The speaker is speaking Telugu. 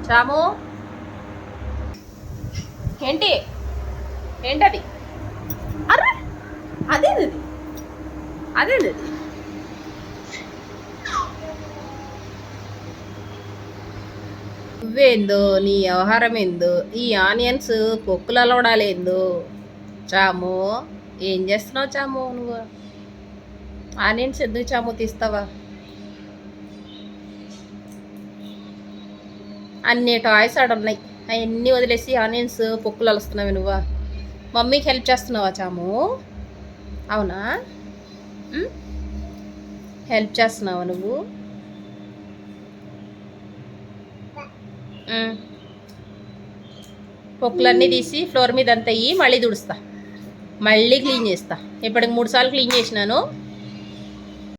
చాము ఏంటి ఏంటది? అరే అదేది అదేది నువ్వేందో నీ వ్యవహారం ఏందో, ఈ ఆనియన్స్ పొక్కులు అలవడాలేందో. చాము ఏం చేస్తున్నావు చాము? నువ్వు ఆనియన్స్ ఎందుకు చాము తీస్తావా? అన్ని టాయ్స్ ఆడున్నాయి, అవన్నీ వదిలేసి ఆనియన్స్ పొక్కులు అలుస్తున్నావు నువ్వా? మమ్మీకి హెల్ప్ చేస్తున్నావా చాము? అవునా? హెల్ప్ చేస్తున్నావా నువ్వు? పొక్కులన్నీ తీసి ఫ్లోర్ మీద అంతా అయ్యి మళ్ళీ తుడుస్తా, మళ్ళీ క్లీన్ చేస్తా. ఇప్పటికి 3 సార్లు క్లీన్ చేసినాను.